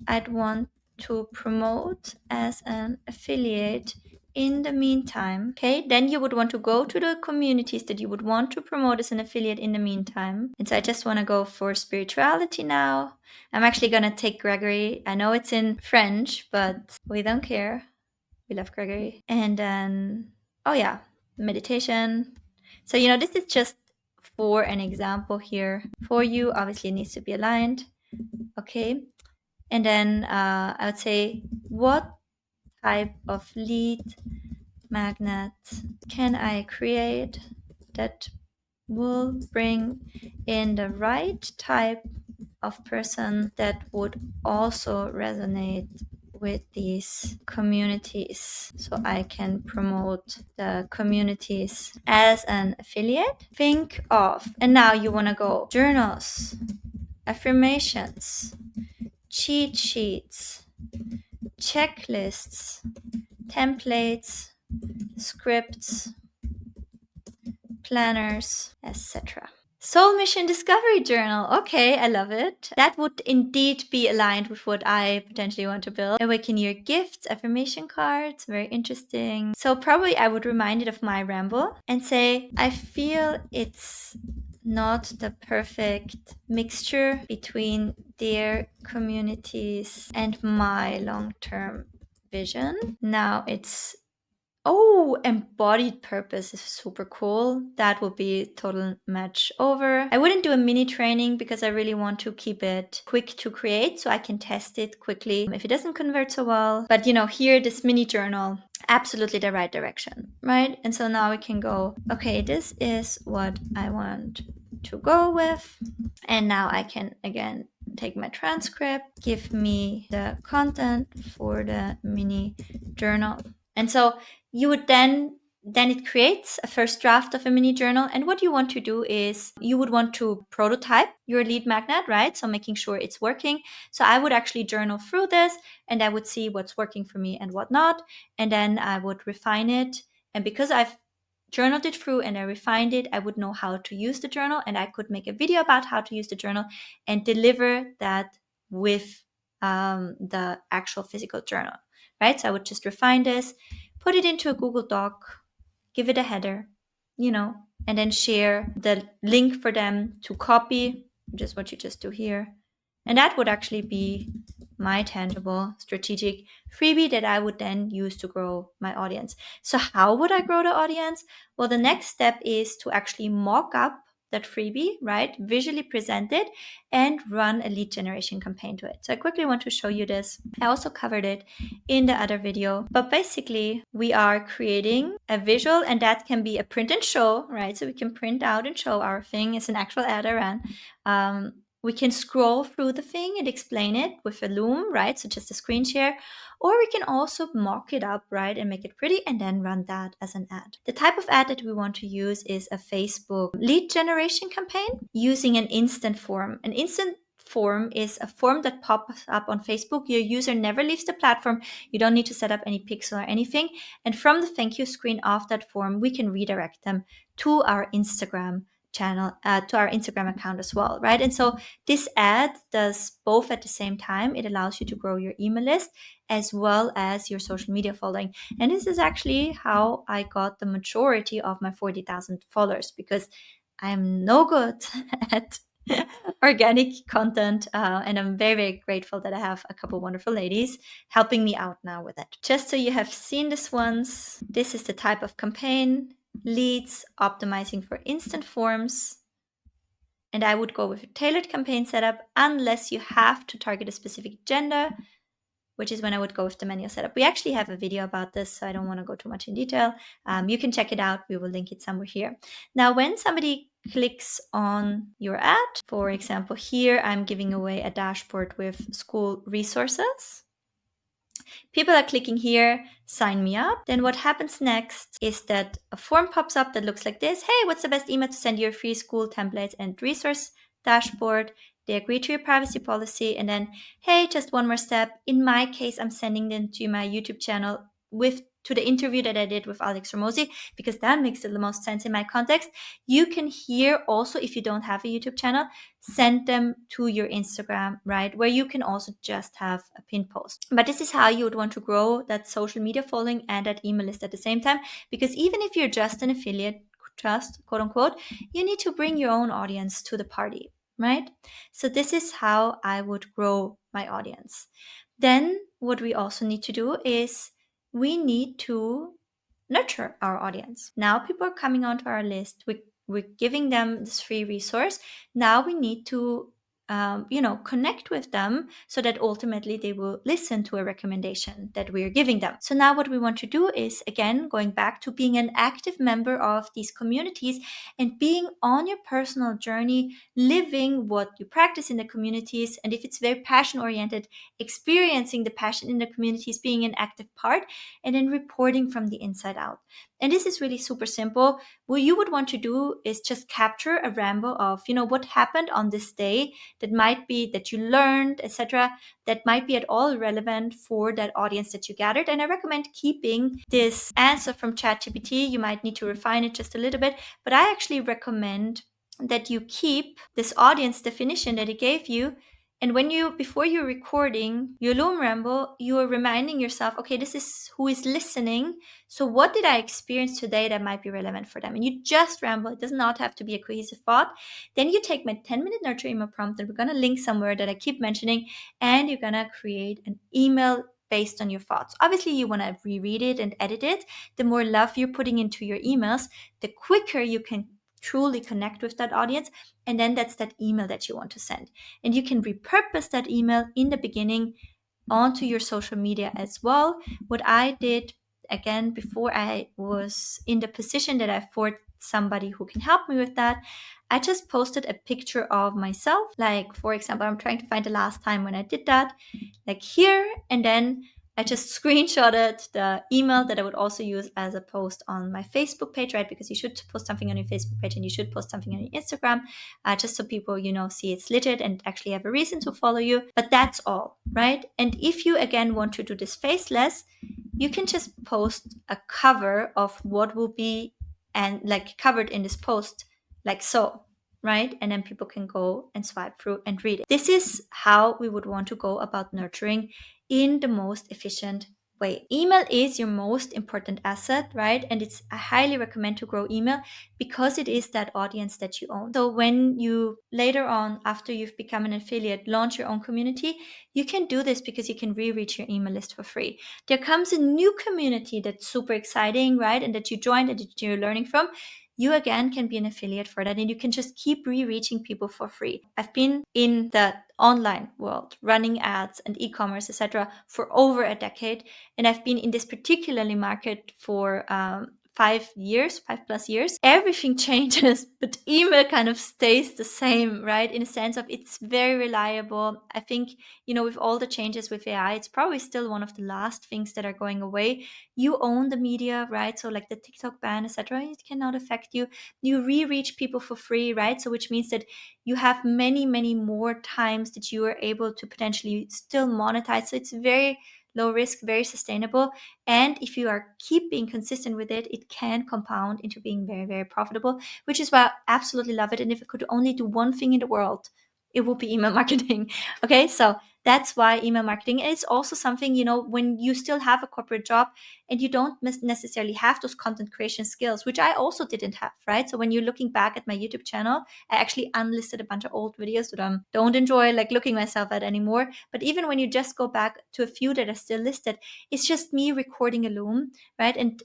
I'd want to promote as an affiliate in the meantime. Okay, then you would want to go to the communities that you would want to promote as an affiliate in the meantime. And so I just want to go for spirituality now. I'm actually going to take Gregory. I know it's in French, but we don't care. We love Gregory. And then, oh yeah, meditation. So, this is just for an example here. For you, obviously it needs to be aligned. Okay. And then I would say, what type of lead magnet can I create that will bring in the right type of person that would also resonate with these communities, so I can promote the communities as an affiliate? Think of, and now you want to go journals, affirmations, cheat sheets, checklists, templates, scripts, planners, etc. Soul Mission Discovery Journal. Okay, I love it. That would indeed be aligned with what I potentially want to build. Awaken Your Gifts, affirmation cards, very interesting. So probably I would remind it of my ramble and say, I feel it's not the perfect mixture between their communities and my long-term vision. Now it's embodied purpose is super cool. That would be total match over. I wouldn't do a mini training because I really want to keep it quick to create so I can test it quickly if it doesn't convert so well. But here, this mini journal, absolutely the right direction, right? And so now we can go, okay, this is what I want to go with. And now I can again take my transcript, give me the content for the mini journal. And so you would then it creates a first draft of a mini journal. And what you want to do is you would want to prototype your lead magnet, right? So making sure it's working. So I would actually journal through this and I would see what's working for me and what not. And then I would refine it. And because I've journaled it through and I refined it, I would know how to use the journal, and I could make a video about how to use the journal and deliver that with the actual physical journal, right? So I would just refine this, put it into a Google Doc, give it a header, and then share the link for them to copy, which is what you just do here. And that would actually be my tangible strategic freebie that I would then use to grow my audience. So how would I grow the audience? Well, the next step is to actually mock up that freebie, right? Visually present it and run a lead generation campaign to it. So I quickly want to show you this. I also covered it in the other video, but basically we are creating a visual, and that can be a print and show, right? So we can print out and show our thing. It's an actual ad I ran. We can scroll through the thing and explain it with a Loom, right? So just a screen share. Or we can also mock it up, right? And make it pretty and then run that as an ad. The type of ad that we want to use is a Facebook lead generation campaign using an instant form. An instant form is a form that pops up on Facebook. Your user never leaves the platform. You don't need to set up any pixel or anything. And from the thank you screen of that form, we can redirect them to our Instagram channel, to our Instagram account as well, right? And so this ad does both at the same time. It allows you to grow your email list as well as your social media following. And this is actually how I got the majority of my 40,000 followers, because I'm no good at organic content, and I'm very, very grateful that I have a couple wonderful ladies helping me out now with it. Just so you have seen this once, this is the type of campaign: leads, optimizing for instant forms. And I would go with a tailored campaign setup unless you have to target a specific gender, which is when I would go with the manual setup. We actually have a video about this, so I don't want to go too much in detail. You can check it out. We will link it somewhere here. Now, when somebody clicks on your ad, for example, here I'm giving away a dashboard with school resources. People are clicking here, sign me up. Then what happens next is that a form pops up that looks like this. Hey, what's the best email to send your free school templates and resource dashboard? They agree to your privacy policy. And then, hey, just one more step. In my case, I'm sending them to my YouTube channel to the interview that I did with Alex Ramosi, because that makes the most sense in my context. You can here also, if you don't have a YouTube channel, send them to your Instagram, right? Where you can also just have a pinned post. But this is how you would want to grow that social media following and that email list at the same time. Because even if you're just an affiliate, just quote unquote, you need to bring your own audience to the party, right? So this is how I would grow my audience. Then what we also need to do is we need to nurture our audience. Now people are coming onto our list. We're giving them this free resource. Now we need to connect with them so that ultimately they will listen to a recommendation that we're giving them. So now what we want to do is, again, going back to being an active member of these communities and being on your personal journey, living what you practice in the communities. And if it's very passion oriented, experiencing the passion in the communities, being an active part, and then reporting from the inside out. And this is really super simple. What you would want to do is just capture a ramble of, what happened on this day that might be that you learned, etc., that might be at all relevant for that audience that you gathered. And I recommend keeping this answer from ChatGPT. You might need to refine it just a little bit, but I actually recommend that you keep this audience definition that it gave you. And before you're recording your Loom Ramble, you are reminding yourself, okay, this is who is listening. So what did I experience today that might be relevant for them? And you just ramble. It does not have to be a cohesive thought. Then you take my 10-minute nurture email prompt that we're going to link somewhere that I keep mentioning, and you're going to create an email based on your thoughts. Obviously, you want to reread it and edit it. The more love you're putting into your emails, the quicker you can truly connect with that audience. And then that's that email that you want to send. And you can repurpose that email in the beginning onto your social media as well. What I did, again, before I was in the position that I afford somebody who can help me with that, I just posted a picture of myself. Like, for example, I'm trying to find the last time when I did that, like here, and then I just screenshotted the email that I would also use as a post on my Facebook page, right? Because you should post something on your Facebook page and you should post something on your Instagram, just so people, see it's legit and actually have a reason to follow you. But that's all, right? And if you, again, want to do this faceless, you can just post a cover of what will be and like covered in this post, like so, right? And then people can go and swipe through and read it. This is how we would want to go about nurturing in the most efficient way. Email is your most important asset, right? And I highly recommend to grow email because it is that audience that you own. So when you later on, after you've become an affiliate, launch your own community, you can do this because you can re-reach your email list for free. There comes a new community that's super exciting, right? And that you joined and that you're learning from. You again can be an affiliate for that and you can just keep re-reaching people for free. I've been in the online world running ads and e-commerce, etc., for over a decade, and I've been in this particularly market for 5 years, 5+ years, everything changes, but email kind of stays the same, right? In a sense of it's very reliable. I think, with all the changes with AI, it's probably still one of the last things that are going away. You own the media, right? So like the TikTok ban, etc., it cannot affect you. You re-reach people for free, right? So which means that you have many, many more times that you are able to potentially still monetize. So it's very low risk, very sustainable. And if you are keep being consistent with it, it can compound into being very, very profitable, which is why I absolutely love it. And if I could only do one thing in the world, it would be email marketing. Okay, so that's why email marketing is also something, when you still have a corporate job and you don't necessarily have those content creation skills, which I also didn't have, right? So when you're looking back at my YouTube channel, I actually unlisted a bunch of old videos that I don't enjoy like looking myself at anymore. But even when you just go back to a few that are still listed, it's just me recording a Loom, right? And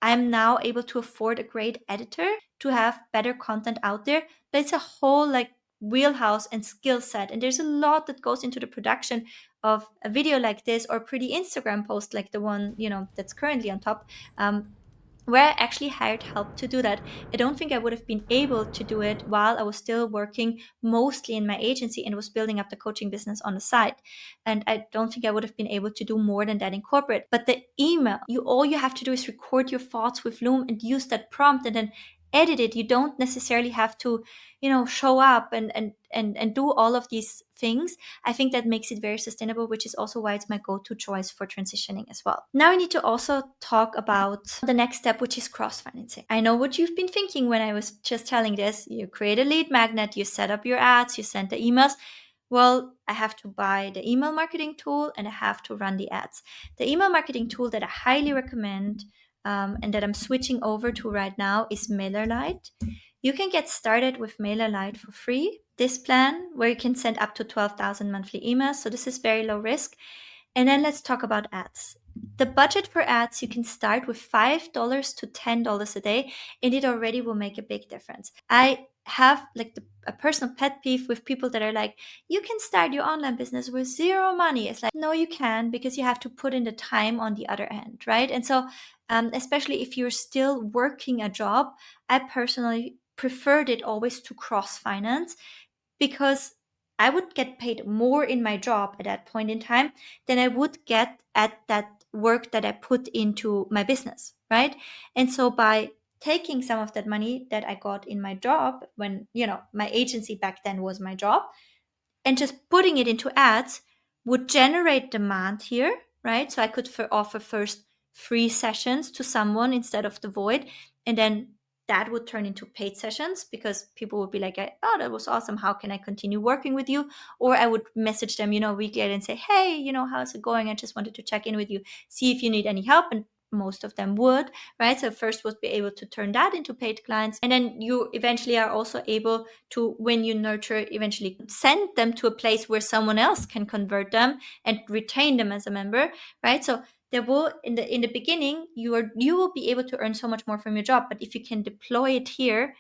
I'm now able to afford a great editor to have better content out there. But it's a whole like wheelhouse and skill set. And there's a lot that goes into the production of a video like this or pretty Instagram post like the one, that's currently on top. Where I actually hired help to do that. I don't think I would have been able to do it while I was still working mostly in my agency and was building up the coaching business on the side. And I don't think I would have been able to do more than that in corporate. But the email, all you have to do is record your thoughts with Loom and use that prompt and then edit it. You don't necessarily have to, show up and do all of these things. I think that makes it very sustainable, which is also why it's my go-to choice for transitioning as well. Now I need to also talk about the next step, which is cross-financing. I know what you've been thinking when I was just telling this. You create a lead magnet, you set up your ads, you send the emails. Well, I have to buy the email marketing tool and I have to run the ads. The email marketing tool that I highly recommend and that I'm switching over to right now is MailerLite. You can get started with MailerLite for free. This plan where you can send up to 12,000 monthly emails. So this is very low risk. And then let's talk about ads. The budget for ads, you can start with $5 to $10 a day, and it already will make a big difference. I have like a personal pet peeve with people that are like, you can start your online business with zero money. It's like, no, you can, because you have to put in the time on the other end, right? And so, especially if you're still working a job, I personally preferred it always to cross finance because I would get paid more in my job at that point in time than I would get at that work that I put into my business, right? And so by taking some of that money that I got in my job when, my agency back then was my job and just putting it into ads would generate demand here, right? So I could offer first free sessions to someone instead of the void. And then that would turn into paid sessions because people would be like, oh, that was awesome. How can I continue working with you? Or I would message them, a week later and say, hey, how's it going? I just wanted to check in with you, see if you need any help. And most of them would, right? So first would be able to turn that into paid clients. And then you eventually are also able to, when you nurture, eventually send them to a place where someone else can convert them and retain them as a member, right? So there will, in the beginning, you will be able to earn so much more from your job. But if you can deploy it here,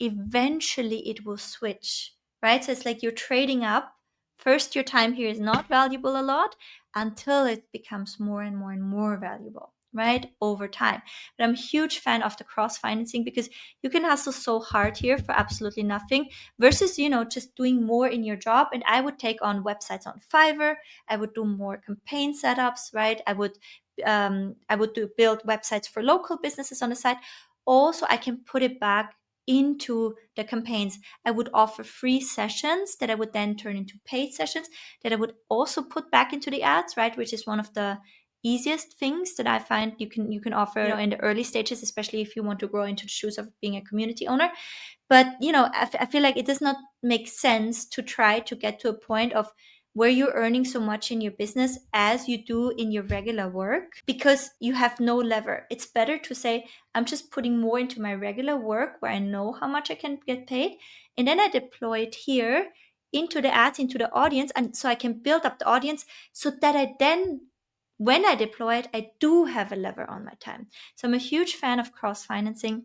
eventually it will switch, right? So it's like you're trading up. First, your time here is not valuable a lot until it becomes more and more and more valuable, right, over time. But I'm a huge fan of the cross financing because you can hustle so hard here for absolutely nothing versus, just doing more in your job. And I would take on websites on Fiverr. I would do more campaign setups, right? I would build websites for local businesses on the side. Also, I can put it back into the campaigns. I would offer free sessions that I would then turn into paid sessions that I would also put back into the ads, right? Which is one of the easiest things that I find you can offer, in the early stages, especially if you want to grow into the shoes of being a community owner. But I feel like it does not make sense to try to get to a point of where you're earning so much in your business as you do in your regular work because you have no lever. It's better to say, I'm just putting more into my regular work where I know how much I can get paid. And then I deploy it here into the ads, into the audience. And so I can build up the audience so that I then, when I deploy it, I do have a lever on my time. So I'm a huge fan of cross financing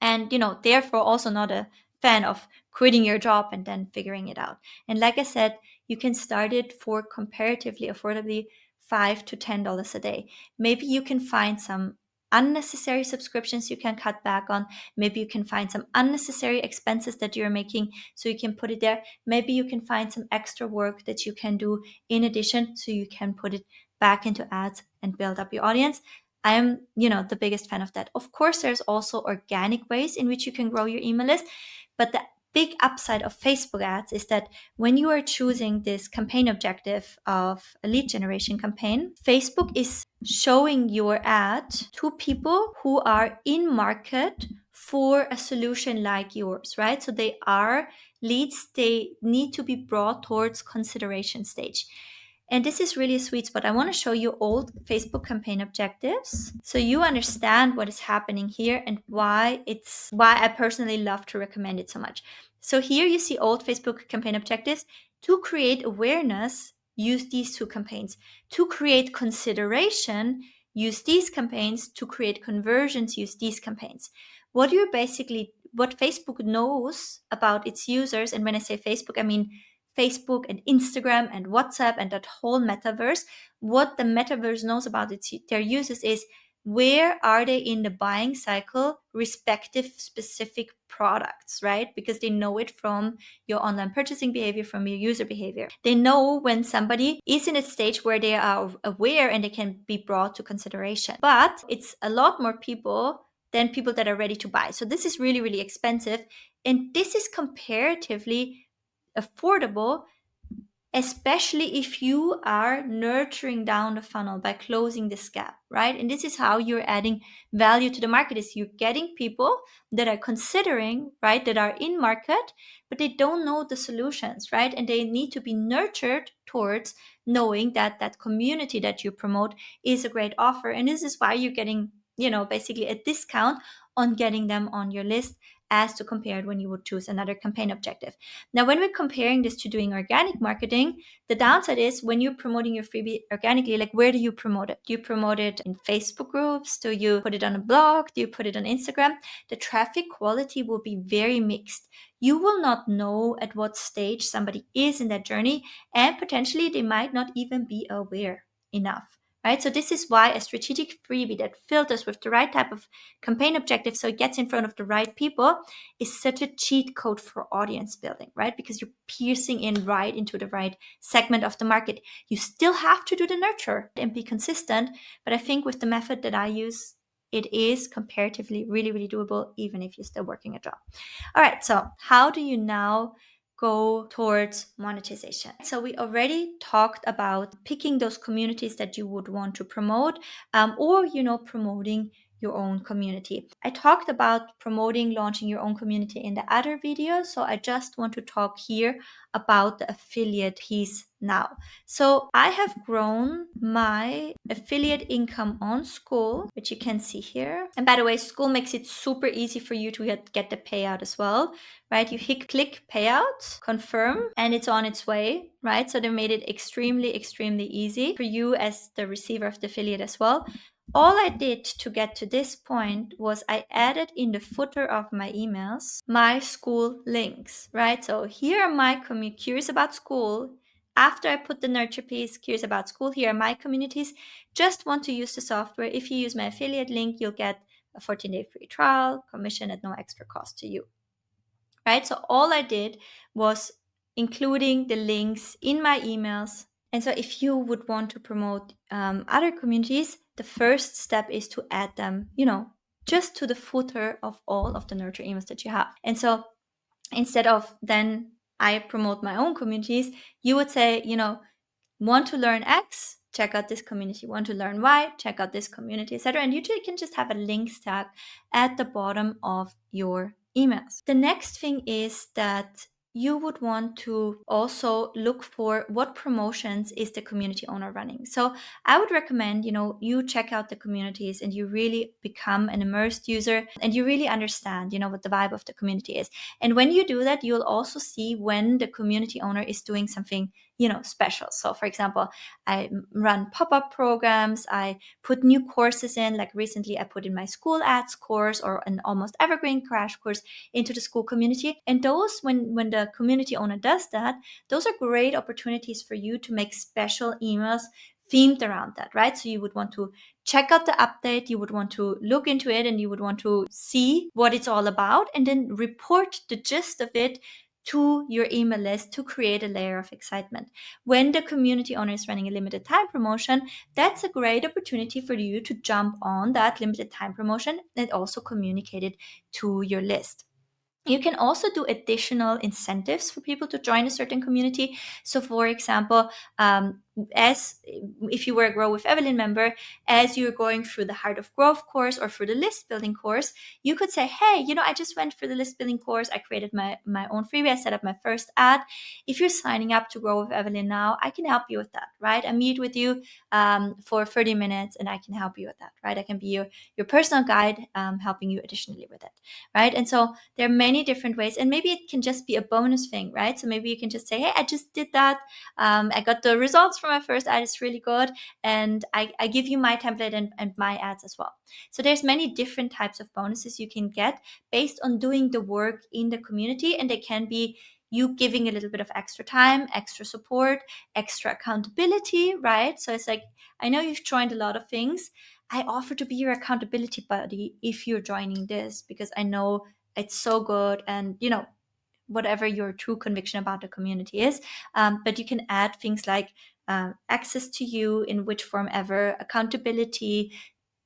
and, therefore also not a fan of quitting your job and then figuring it out. And like I said, you can start it for comparatively affordably $5 to $10 a day. Maybe you can find some unnecessary subscriptions you can cut back on. Maybe you can find some unnecessary expenses that you're making, so you can put it there. Maybe you can find some extra work that you can do in addition, so you can put it back into ads and build up your audience. I am, the biggest fan of that. Of course, there's also organic ways in which you can grow your email list, but the big upside of Facebook ads is that when you are choosing this campaign objective of a lead generation campaign, Facebook is showing your ad to people who are in market for a solution like yours, right? So they are leads, they need to be brought towards consideration stage. And this is really a sweet spot. I want to show you old Facebook campaign objectives so you understand what is happening here and why I personally love to recommend it so much. So here you see old Facebook campaign objectives. To create awareness, use these two campaigns. To create consideration, use these campaigns. To create conversions, use these campaigns. What Facebook knows about its users, and when I say Facebook, I mean Facebook and Instagram and WhatsApp and that whole metaverse. What the metaverse knows about their users is where are they in the buying cycle, respective specific products, right? Because they know it from your online purchasing behavior, from your user behavior. They know when somebody is in a stage where they are aware and they can be brought to consideration. But it's a lot more people than people that are ready to buy. So this is really, really expensive. And this is comparatively affordable, especially if you are nurturing down the funnel by closing this gap, right? And this is how you're adding value to the market, is you're getting people that are considering, right, that are in market, but they don't know the solutions, right? And they need to be nurtured towards knowing that that community that you promote is a great offer. And this is why you're getting, basically a discount on getting them on your list, as to compared when you would choose another campaign objective. Now, when we're comparing this to doing organic marketing, the downside is when you're promoting your freebie organically, like where do you promote it? Do you promote it in Facebook groups? Do you put it on a blog? Do you put it on Instagram? The traffic quality will be very mixed. You will not know at what stage somebody is in that journey, and potentially they might not even be aware enough. Right? So this is why a strategic freebie that filters with the right type of campaign objective, so it gets in front of the right people, is such a cheat code for audience building, right? Because you're piercing in right into the right segment of the market. You still have to do the nurture and be consistent, but I think with the method that I use, it is comparatively really, really doable, even if you're still working a job. All right, so how do you now go towards monetization? So we already talked about picking those communities that you would want to promote, or promoting your own community. I talked about launching your own community in the other video, so I just want to talk here about the affiliate piece now. So I have grown my affiliate income on Skool, which you can see here. And by the way, Skool makes it super easy for you to get the payout as well, right? You click payout, confirm, and it's on its way, right? So they made it extremely, extremely easy for you as the receiver of the affiliate as well. All I did to get to this point was I added in the footer of my emails my Skool links, right? So here are my curious about Skool. After I put the nurture piece, curious about Skool, here are my communities. Just want to use the software. If you use my affiliate link, you'll get a 14-day free trial, commission at no extra cost to you, right? So all I did was including the links in my emails. And so if you would want to promote other communities, the first step is to add them, just to the footer of all of the nurture emails that you have. And so instead of then I promote my own communities, you would say, want to learn X? Check out this community. Want to learn Y? Check out this community, etc. And you can just have a links tag at the bottom of your emails. The next thing is that you would want to also look for what promotions is the community owner running. So I would recommend, you check out the communities and you really become an immersed user and you really understand, what the vibe of the community is. And when you do that, you'll also see when the community owner is doing something, special. So for example, I run pop-up programs, I put new courses in, like recently I put in my Skool ads course or an almost evergreen crash course into the Skool community. And those, when the community owner does that, those are great opportunities for you to make special emails themed around that, right? So you would want to check out the update, you would want to look into it, and you would want to see what it's all about, and then report the gist of it to your email list to create a layer of excitement. When the community owner is running a limited time promotion, that's a great opportunity for you to jump on that limited time promotion and also communicate it to your list. You can also do additional incentives for people to join a certain community. So, for example, as if you were a Grow with Evelyn member, as you're going through the Heart of Growth course or through the list building course, you could say, hey, I just went for the list building course. I created my own freebie. I set up my first ad. If you're signing up to Grow with Evelyn now, I can help you with that, right? I meet with you for 30 minutes and I can help you with that, right? I can be your personal guide, helping you additionally with it, right? And so there are many different ways, and maybe it can just be a bonus thing, right? So maybe you can just say, hey, I just did that. I got the results from my first ad. It's really good. And I give you my template and my ads as well. So there's many different types of bonuses you can get based on doing the work in the community. And they can be you giving a little bit of extra time, extra support, extra accountability, right? So it's like, I know you've joined a lot of things. I offer to be your accountability buddy if you're joining this, because I know it's so good, and whatever your true conviction about the community is. But you can add things like access to you in which form ever, accountability,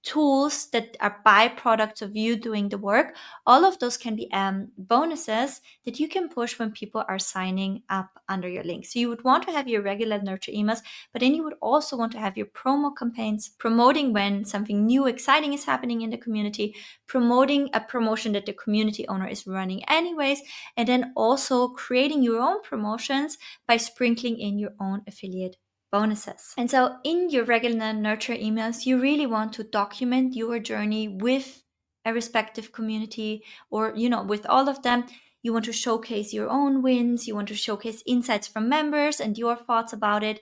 tools that are byproducts of you doing the work. All of those can be bonuses that you can push when people are signing up under your link. So you would want to have your regular nurture emails, but then you would also want to have your promo campaigns promoting when something new, exciting is happening in the community, promoting a promotion that the community owner is running anyways, and then also creating your own promotions by sprinkling in your own affiliate bonuses. And so in your regular nurture emails, you really want to document your journey with a respective community, or with all of them. You want to showcase your own wins. You want to showcase insights from members and your thoughts about it.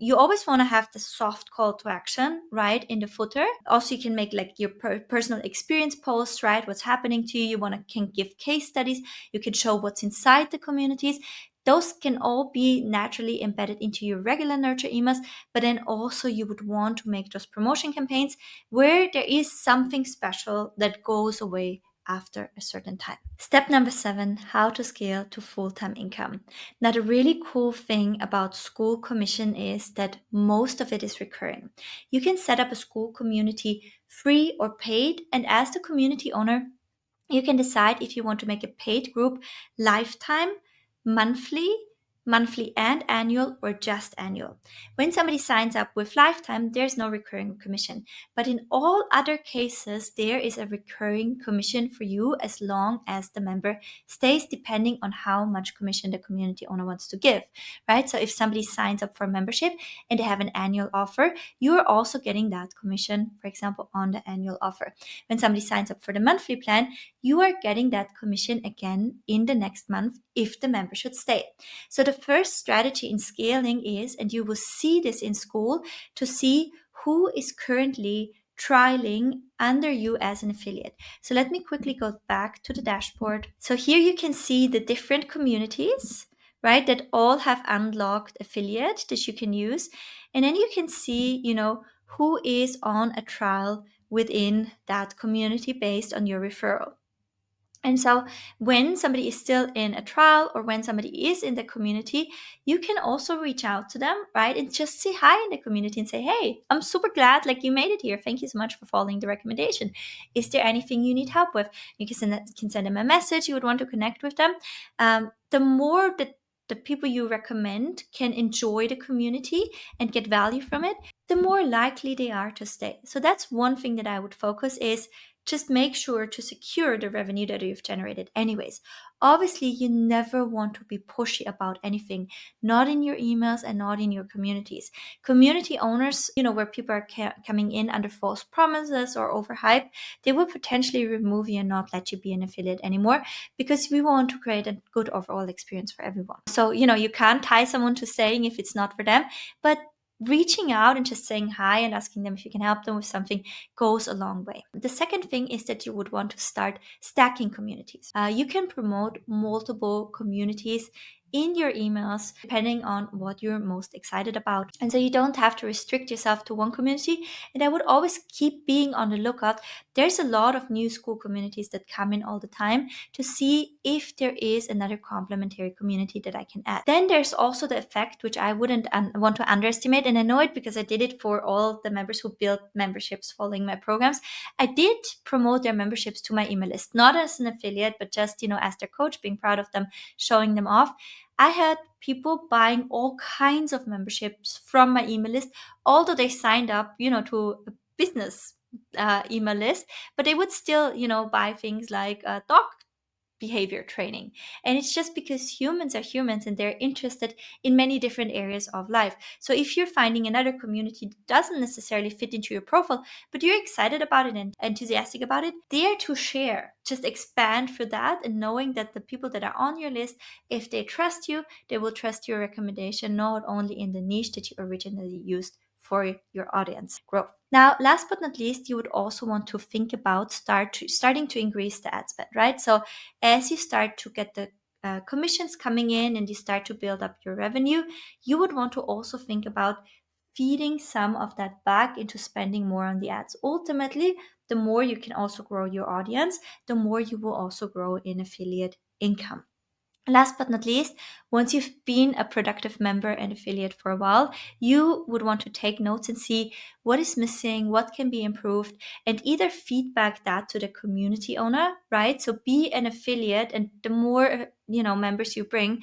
You always want to have the soft call to action right in the footer. Also, you can make like your personal experience posts, right? What's happening to you. You can give case studies. You can show what's inside the communities. Those can all be naturally embedded into your regular nurture emails, but then also you would want to make those promotion campaigns where there is something special that goes away after a certain time. Step number 7, how to scale to full-time income. Now, the really cool thing about school commission is that most of it is recurring. You can set up a school community free or paid, and as the community owner, you can decide if you want to make a paid group lifetime, monthly and annual, or just annual. When somebody signs up with lifetime, there's no recurring commission. But in all other cases, there is a recurring commission for you as long as the member stays, depending on how much commission the community owner wants to give, right? So if somebody signs up for membership and they have an annual offer, you're also getting that commission, for example, on the annual offer. When somebody signs up for the monthly plan, you are getting that commission again in the next month if the member should stay. So the first strategy in scaling is, and you will see this in school, to see who is currently trialing under you as an affiliate. So let me quickly go back to the dashboard. So here you can see the different communities, right, that all have unlocked affiliate that you can use. And then you can see, who is on a trial within that community based on your referral. And so when somebody is still in a trial, or when somebody is in the community, you can also reach out to them, right? And just say hi in the community and say, hey, I'm super glad you made it here. Thank you so much for following the recommendation. Is there anything you need help with? You can send them a message. You would want to connect with them. The more that the people you recommend can enjoy the community and get value from it, the more likely they are to stay. So that's one thing that I would focus is just make sure to secure the revenue that you've generated anyways. Obviously, you never want to be pushy about anything, not in your emails and not in your communities. Community owners, where people are coming in under false promises or overhype, they will potentially remove you and not let you be an affiliate anymore, because we want to create a good overall experience for everyone. So, you can't tie someone to staying if it's not for them, but reaching out and just saying hi and asking them if you can help them with something goes a long way. The second thing is that you would want to start stacking communities. You can promote multiple communities in your emails, depending on what you're most excited about. And so you don't have to restrict yourself to one community. And I would always keep being on the lookout. There's a lot of new school communities that come in all the time to see if there is another complementary community that I can add. Then there's also the effect, which I wouldn't want to underestimate. And I know it because I did it for all the members who built memberships following my programs. I did promote their memberships to my email list, not as an affiliate, but just, as their coach, being proud of them, showing them off. I had people buying all kinds of memberships from my email list, although they signed up, to a business email list, but they would still, buy things like dog behavior training. And it's just because humans are humans and they're interested in many different areas of life. So if you're finding another community that doesn't necessarily fit into your profile, but you're excited about it and enthusiastic about it, dare to share. Just expand for that, and knowing that the people that are on your list, if they trust you, they will trust your recommendation, not only in the niche that you originally used for your audience growth. Now, last but not least, you would also want to think about starting to increase the ad spend, right? So as you start to get the commissions coming in and you start to build up your revenue, you would want to also think about feeding some of that back into spending more on the ads. Ultimately, the more you can also grow your audience, the more you will also grow in affiliate income. Last but not least, once you've been a productive member and affiliate for a while, you would want to take notes and see what is missing, what can be improved, and either feedback that to the community owner, right? So be an affiliate, and the more members you bring,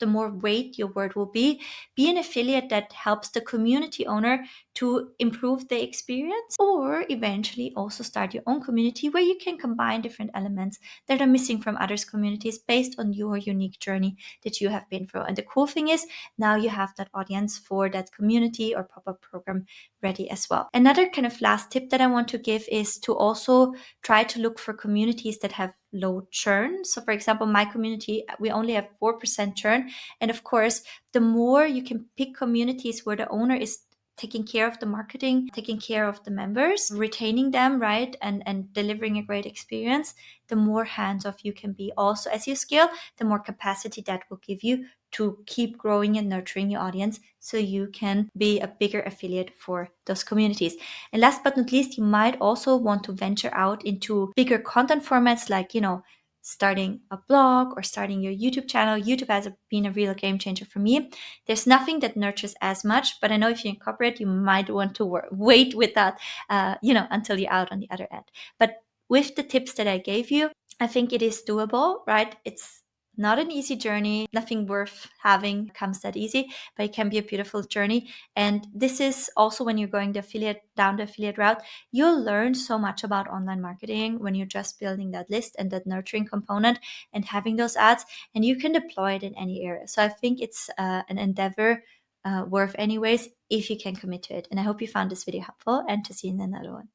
the more weight your word will be. Be an affiliate that helps the community owner to improve the experience, or eventually also start your own community where you can combine different elements that are missing from others' communities based on your unique journey that you have been through. And the cool thing is, now you have that audience for that community or pop-up program ready as well. Another kind of last tip that I want to give is to also try to look for communities that have low churn. So for example, my community, we only have 4% churn. And of course, the more you can pick communities where the owner is taking care of the marketing, taking care of the members, retaining them, right, and delivering a great experience, the more hands-off you can be. Also, as you scale, the more capacity that will give you to keep growing and nurturing your audience so you can be a bigger affiliate for those communities. And last but not least, you might also want to venture out into bigger content formats like, starting a blog or starting your YouTube channel. YouTube has been a real game changer for me. There's nothing that nurtures as much, but I know if you're in corporate, you might want to wait with that, until you're out on the other end. But with the tips that I gave you, I think it is doable, right? It's not an easy journey. Nothing worth having comes that easy, but it can be a beautiful journey. And this is also when you're going down the affiliate route, you'll learn so much about online marketing when you're just building that list and that nurturing component and having those ads, and you can deploy it in any area. So I think it's an endeavor worth anyways if you can commit to it. And I hope you found this video helpful, and to see you in another one.